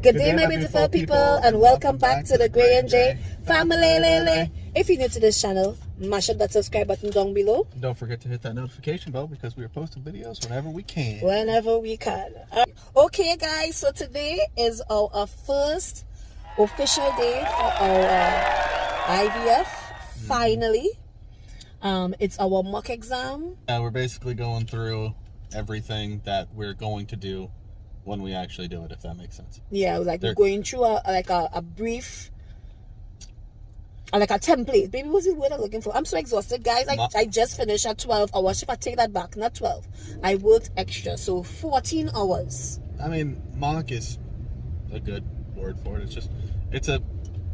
Good day, my beautiful people, and welcome back to the Grey and J family. If you're new to this channel, mash up that subscribe button down below. And don't forget to hit that notification bell because we are posting videos whenever we can. Okay, guys, so today is our first official day for our IVF. Finally, it's our mock exam. We're basically going through everything that we're going to do when we actually do it, if that makes sense. Yeah, like we're going through a brief, like a template. Baby, what's the word I'm looking for? I'm so exhausted, guys. I just finished a 12-hour shift. I take that back, not 12. I worked extra, so 14 hours. I mean, mock is a good word for it. It's a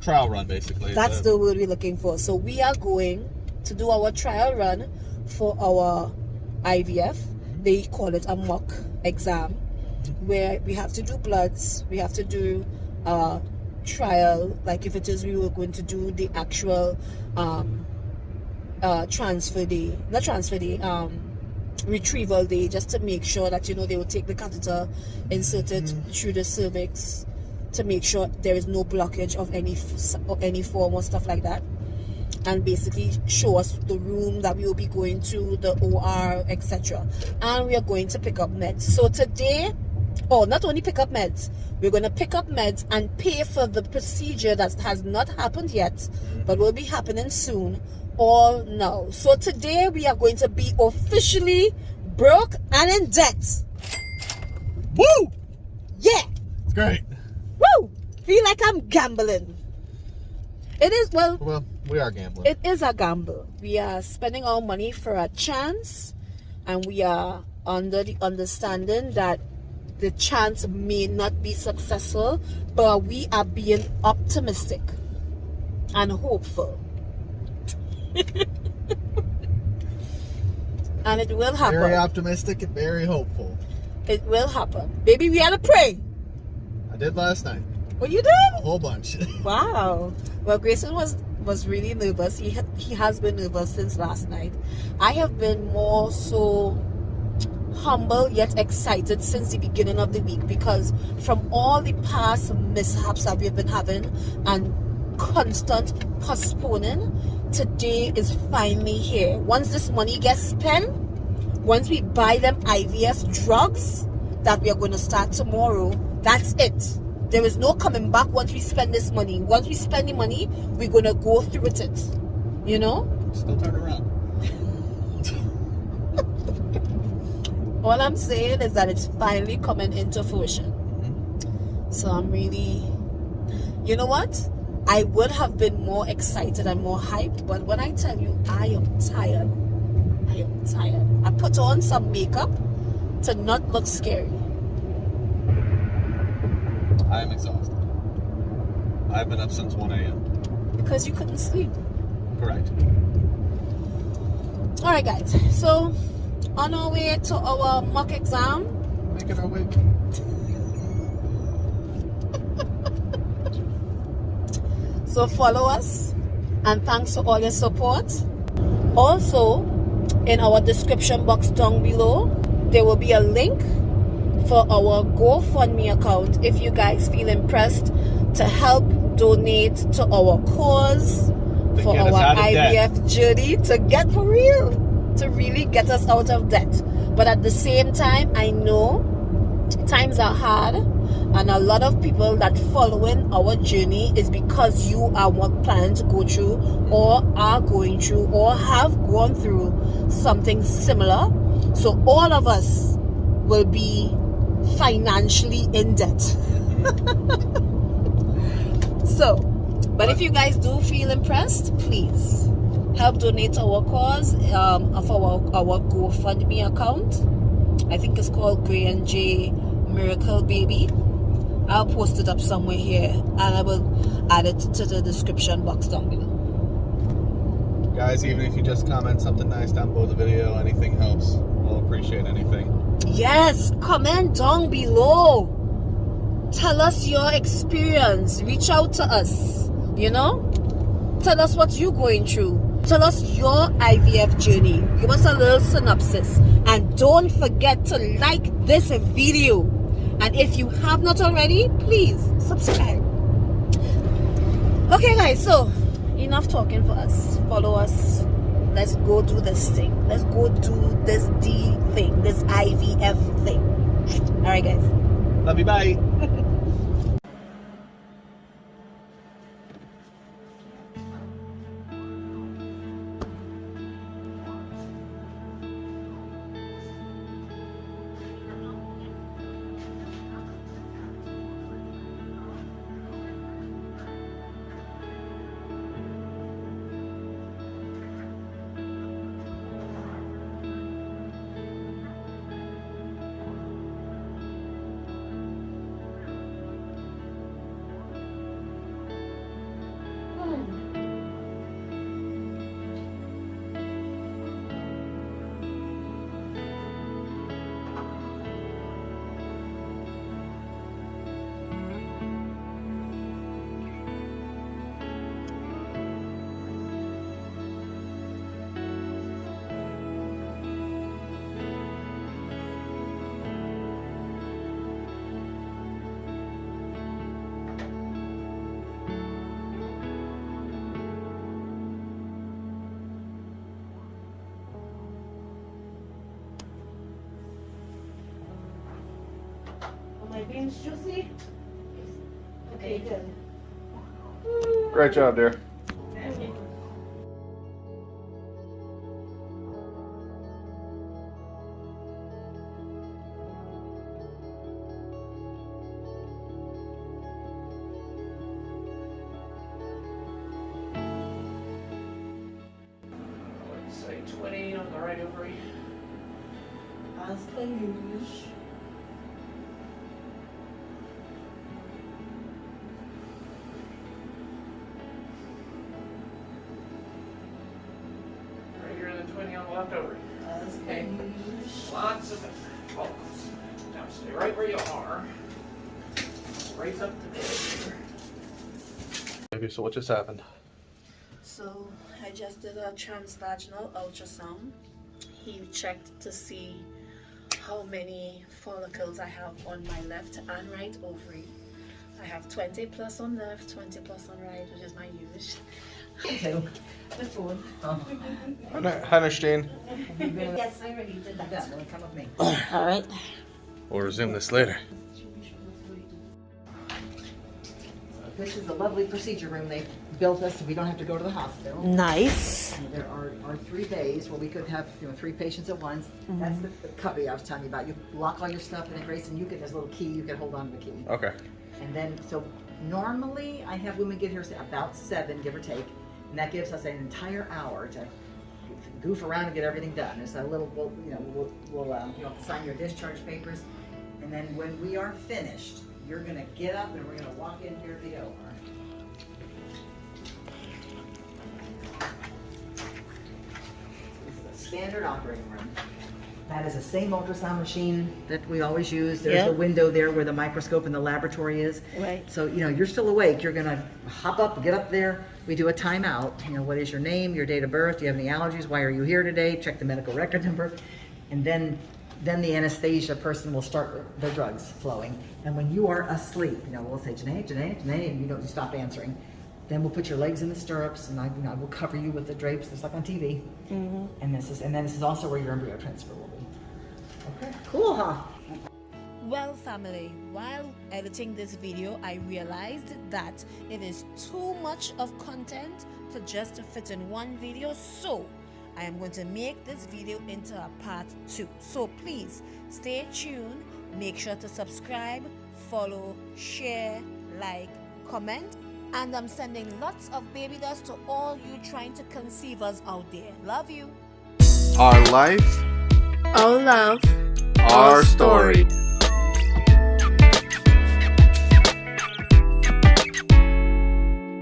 trial run, basically. That's the word we're looking for. So we are going to do our trial run for our IVF. They call it a mock exam, where we have to do bloods, we have to do trial, like if it is we were going to do the actual retrieval day, just to make sure that, you know, they will take the catheter, insert it through the cervix to make sure there is no blockage of any form or stuff like that, and basically show us the room that we will be going to, the OR, etc. And we are going to pick up meds. So today, not only pick up meds, we're going to pick up meds and pay for the procedure that has not happened yet, but will be happening soon, all now. So today we are going to be officially broke and in debt. Woo! Yeah! It's great. Woo! Feel like I'm gambling. It is, well, we are gambling. It is a gamble. We are spending our money for a chance, and we are under the understanding that the chance may not be successful, but we are being optimistic and hopeful. And it will happen. Very optimistic and very hopeful. It will happen. Baby, we had to pray. I did last night. What you did? A whole bunch. Wow. Well, Greyson was really nervous. He has been nervous since last night. I have been more so humble yet excited since the beginning of the week, because from all the past mishaps that we've been having and constant postponing, today is finally here. Once this money gets spent, once we buy them IVF drugs that we are going to start tomorrow, that's it. There is no coming back once we spend this money. Once we spend the money, we're going to go through with it. You know? Still turn around. All I'm saying is that it's finally coming into fruition. So I'm really, you know what? I would have been more excited and more hyped, but when I tell you I am tired, I am tired. I put on some makeup to not look scary. I am exhausted. I've been up since 1 a.m. Because you couldn't sleep. Correct. Alright, guys. So, on our way to our mock exam. Making our way. So follow us, and thanks for all your support. Also, in our description box down below, there will be a link for our GoFundMe account if you guys feel impressed to help donate to our cause for our IVF journey, to get for real, to really get us out of debt. But at the same time, I know times are hard, and a lot of people that following our journey is because you are planning to go through, or are going through, or have gone through something similar. So all of us will be financially in debt. So, but if you guys do feel impressed, please help donate to our cause of our GoFundMe account. I think it's called Grey and J Miraclebaby. I'll post it up somewhere here, and I will add it to the description box down below. Guys, even if you just comment something nice down below the video, anything helps. We'll appreciate anything. Yes, comment down below. Tell us your experience. Reach out to us. You know? Tell us what you're going through. Tell us your IVF journey. Give us a little synopsis. And don't forget to like this video And if you have not already, please subscribe. Okay guys, so enough talking for us. Follow us. Let's go do this thing. Let's go do this D thing, this IVF thing. All right guys. Love you, bye. My beans juicy? Okay, good. Great job, dear. Let's say 20 on the right ovary. As per usual. Right here in the 20 on the left ovary. As per Okay. usual. Lots of follicles. Now stay right where you are. Raise up the bed. Baby, so what just happened? So I just did a transvaginal ultrasound. He checked to see how many follicles I have on my left and right ovary. I have 20 plus on left, 20 plus on right, which is my usual. The phone. Hi, Nurse Jeanne. Yes, I already did that. Yeah, well, come with me. All right. We'll resume this later. This is a lovely procedure room. They built us so we don't have to go to the hospital. Nice. And there are 3 bays where we could have 3 patients at once. That's the cubby I was telling you about. You lock all your stuff in it, Grayson. You get this little key. You can hold on to the key. Okay. And then, so normally I have women get here about 7, give or take. And that gives us an entire hour to goof around and get everything done. There's a little, we'll sign your discharge papers. And then when we are finished, you're gonna get up and we're gonna walk in here to the OR. This is the standard operating room. That is the same ultrasound machine that we always use. There's Yep. the window there where the microscope in the laboratory is. Right. So, you're still awake. You're gonna hop up, get up there. We do a timeout. What is your name, your date of birth? Do you have any allergies? Why are you here today? Check the medical record number. And then the anesthesia person will start the drugs flowing. And when you are asleep, we'll say, Jeanne, and you stop answering. Then we'll put your legs in the stirrups, and I will cover you with the drapes, just like on TV. And this is also where your embryo transfer will be. Okay, cool, huh? Well, family, while editing this video, I realized that it is too much of content to just fit in one video. So I am going to make this video into a part 2. So please stay tuned. Make sure to subscribe, follow, share, like, comment. And I'm sending lots of baby dust to all you trying to conceive us out there. Love you. Our life, Our love. our story.